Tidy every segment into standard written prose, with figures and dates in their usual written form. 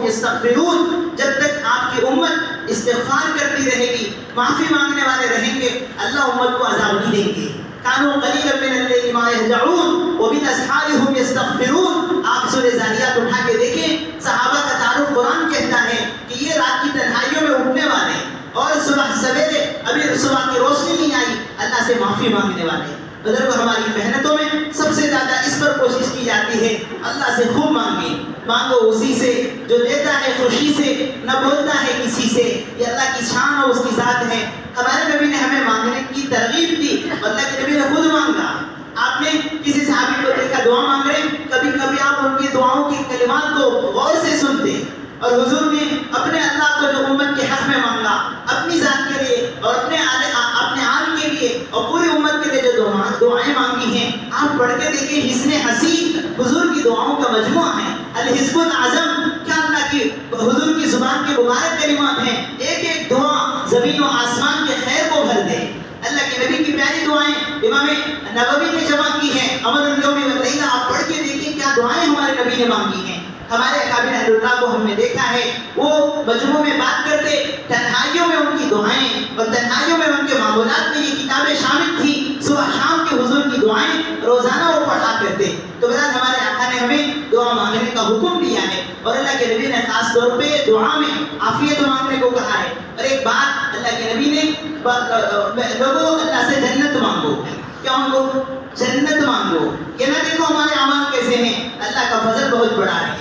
یستغفرون، جب تک آپ کی امت استغفار کرتی رہے گی، معافی مانگنے والے رہیں گے، اللہ امت کو عذاب نہیں دیں گے۔ کانوا قلیلا من اللیل ما یہجعون وبالاسحار هم یستغفرون۔ آپ سورہ ذاریات اٹھا کے دیکھیں، صحابہ کا تعارف قرآن کہتا ہے کہ یہ رات کی تنہائیوں میں اٹھنے والے اور صبح سویرے ابھی صبح کی روشنی نہیں آئی اللہ سے معافی مانگنے والے۔ بزرگ، ہماری محنتوں میں سب سے زیادہ اس پر کوشش کی جاتی ہے اللہ سے خوب مانگو اسی سے جو دیتا ہے خوشی سے، نہ بولتا ہے کسی سے۔ یہ اللہ کی شان اور اس کی ذات ہے۔ ہمارے نبی نے ہمیں مانگنے کی ترغیب دی، اللہ کے نبی نے خود مانگا۔ آپ نے کسی صحابی کو دیکھا دعا مانگ رہے، کبھی کبھی آپ ان کی دعاؤں کے کلمات کو غور سے سنتے، اور حضور نے اپنے اللہ کو جو امت کے حق میں مانگا، اپنی ذات کے لیے اور اپنے عالم کے لیے اور پوری امت کے لیے جو دعائیں مانگی ہیں، آپ پڑھ کے دیکھیں، حسن حسین حضور کی دعاؤں کا مجموعہ ہے۔ الحزب العظم، کیا اللہ کی حضور کی زبان کے مبارک کلمات ہیں، ایک ایک دعا زمین و آسمان کے خیر کو بھر دے۔ اللہ کے نبی کی پیاری دعائیں امام نووی نے جمع کی ہیں، عمل الیوم واللیلہ، آپ پڑھ کے دیکھیں کیا دعائیں ہمارے نبی نے مانگی ہیں۔ ہمارے اکابر اہل اللہ کو ہم نے دیکھا ہے، وہ مجموع میں بات کرتے، تنہائیوں میں ان کی دعائیں اور تنہائیوں میں ان کے معمولات میں یہ کتابیں شامل تھی، صبح شام کے حضور کی دعائیں روزانہ وہ پڑھا کرتے۔ تو بہرحال ہمارے آقا نے ہمیں دعا مانگنے کا حکم دیا ہے، اور اللہ کے نبی نے خاص طور پہ دعا میں عافیت مانگنے کو کہا ہے۔ اور ایک بات اللہ کے نبی نے، لوگوں اللہ سے جنت مانگو، کیا مانگو؟ جنت مانگو۔ یہ نہ دیکھو ہمارے اعمال کیسے ہیں، اللہ کا فضل بہت بڑا ہے۔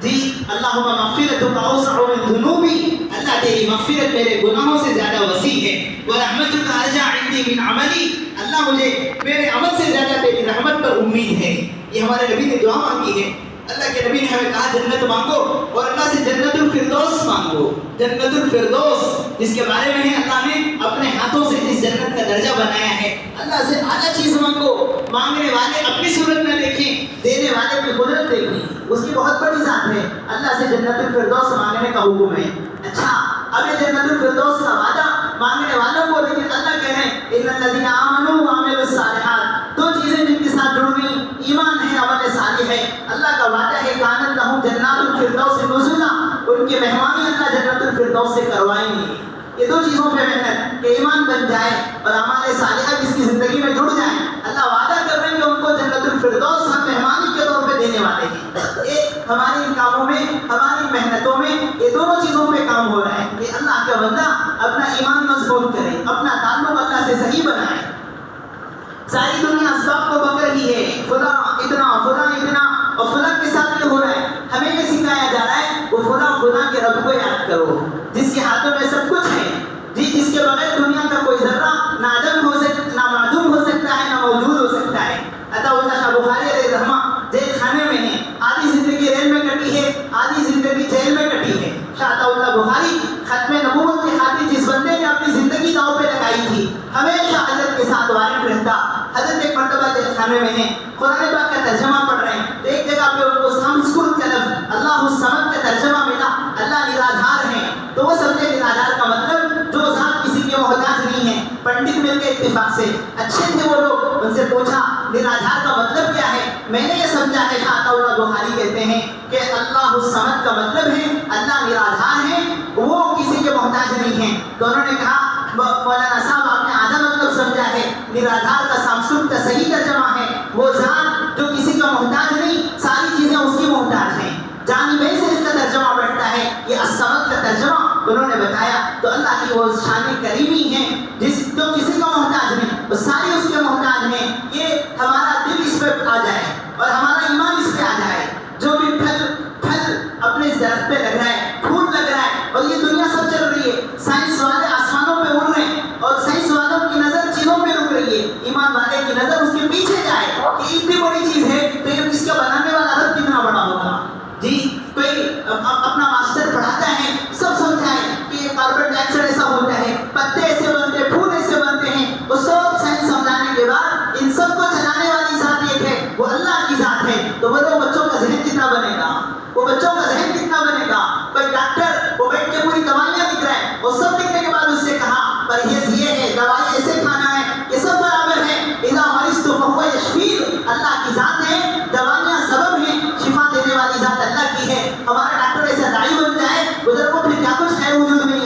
جی اللہم مغفرتک اوسع من ذنوبی، اللہ تیری مغفرت میرے گناہوں سے زیادہ وسیع ہے۔ ورحمتک ارجع عندی من عملی، اللہ مجھے میرے عمل سے زیادہ تیری رحمت پر امید ہے۔ یہ ہمارے نبی نے دعا مانگی ہے۔ اللہ کے نبی نے ہمیں کہا جنت مانگو، اور اللہ سے جنت الفردوس مانگو۔ جنت الفردوس جس کے بارے میں اللہ نے اپنے ہاتھوں سے جس جنت کا درجہ بنایا ہے، اللہ سے اعلیٰ چیز مانگو۔ مانگنے والے اپنی صورت میں دیکھیں، دینے والے کی قدرت دیکھیں، اس کی بہت بڑی ذات ہے۔ اللہ سے جنت الفردوس مانگنے کا حکم ہے۔ اچھا، اب یہ جنت الفردوس کا وعدہ مانگنے والوں کو، لیکن اللہ کہہ رہے ہیں ان الذین آمنوا وعملوا الصالحات، دو چیزیں جن کے ساتھ جڑ گئی، ایمان ہے، عمل صالح ہے۔ اللہ کا وعدہ ہے کانت لہم جنات الفردوس نزلا، ان کی مہمانی اللہ جنت الفردوس سے کروائیں گے۔ یہ دو چیزوں پہ محنت کہ ایمان بن جائے اور اعمال صالحہ جس کی زندگی میں جڑ جائیں، اللہ وعدہ کر رہے ہیں کہ ان کو جنت الفردوس ہم مہمانی کے طور پہ دینے والے ہیں۔ ایک ہماری ان کاموں میں، ہماری محنتوں میں یہ دونوں چیزوں پہ کام ہو رہا ہے کہ اللہ کا بندہ اپنا ایمان مضبوط کرے، اپنا تعلق اللہ سے صحیح بنائے۔ ساری دنیا اسباب کو پکڑ رہی ہے، فلاں اتنا، فلاں اتنا، اور فلاں کے ساتھ یہ ہو رہا ہے۔ ہمیں یہ سکھایا جا رہا ہے وہ فلاں کے رب کو یاد کرو جس کے ہاتھوں میں سب کچھ ہے، جس کے بغیر دنیا کا کوئی ذرہ نہ عدم ہو سکتا، نہ معدوم ہو سکتا ہے، نہ موجود ہو سکتا ہے۔ عطا اللہ شاہ بخاری علیہ رحمہ جیل خانے میں ہیں، آدھی زندگی ریل میں کٹی ہے، آدھی زندگی جیل میں کٹی ہے۔ شاہ عطا اللہ بخاری ختم نبوت کی خاطر جس بندے نے اپنی زندگی داؤ پہ لگائی تھی، ہمیشہ حضرت کے ساتھ وارد رہتا۔ حضرت ایک مرتبہ جیل خانے میں ہیں، قرآن پاک کا ترجمہ پڑھ رہے ہیں، تو ایک جگہ پہ ان کو سامسکرت کا لفظ اللہ الصمد کا ترجمہ ملا، اللہ نرادھار ہے۔ تو وہ سمجھے نرادھار کا مطلب جو ذات کسی کے محتاج نہیں ہے۔ پنڈت مل کے اتفاق سے اچھے تھے وہ لوگ، ان سے پوچھا نرادھار کا مطلب کیا ہے؟ میں نے یہ سمجھا ہے، شاہ عطا اللہ بخاری کہتے ہیں کہ اللہ الصمد کا مطلب ہے اللہ نرادھار ہے، وہ کسی کے محتاج نہیں ہے۔ تو انہوں نے کہا مولانا صاحب آپ نے آدھا مطلب سمجھا ہے، نرادھار کا سامسکرت کا صحیح ترجمہ ہے وہ ذات جو کسی کا محتاج نہیں، ساری چیزیں اس کی محتاج ہیں۔ جانی بھائی سے اس کا ترجمہ بیٹھتا ہے، یہ الصمد کا ترجمہ انہوں نے بتایا۔ تو اللہ کی وہ شان کریمی ہے جو کسی کا محتاج نہیں، وہ ساری اس کے محتاج ہیں۔ یہ ہمارا دل اس پہ آ جائے اور ہمارا ایمان اس پہ آ جائے۔ جو بھی پھل اپنے درخت پہ لگ رہا ہے، پھول لگ رہا ہے، اور یہ دنیا سب چل رہی ہے، سائنس والے آسمانوں پہ اڑ رہے ہیں اور سائنس والوں کی نظر چیزوں پہ رک رہی ہے، ایمان والے کی نظر اس کے پیچھے جائے کہ اتنی بڑی چیز ہے تو یہ اس کا بنانے والا رب کتنا بڑا ہوگا۔ جی کوئی اپنا ماسٹر پڑھاتا ہے، سب سمجھائے کہ یہ کاربن ڈائی آکسائڈ ایسا ہوتا ہے، پتے ایسے بنتے ہیں، پھول ایسے بنتے ہیں، وہ سب سائنس سمجھانے کے بعد ان سب کو چلانے والی ذات ایک ہے، وہ اللہ کی ذات ہے۔ تو وہ بچوں کا ذہن کتنا بنے گا، وہ بچوں کا ذہن کتنا بنے گا۔ کوئی ڈاکٹر وہ بیٹھ کے پوری دوائیاں لکھ رہا ہے، وہ سب لکھنے کے بعد اس سے کہا پرہیز یہ ہے، دوائی ایسے کھانا ہے، یہ سب برابر ہے۔ اذا مرضت فهو یشفین، اللہ کی ذات ہے، دوائیاں سبب ہیں، شفا دینے والی ذات اللہ کی ہے۔ ہمارا ڈاکٹر ایسا کچھ خیر وجود میں نہیں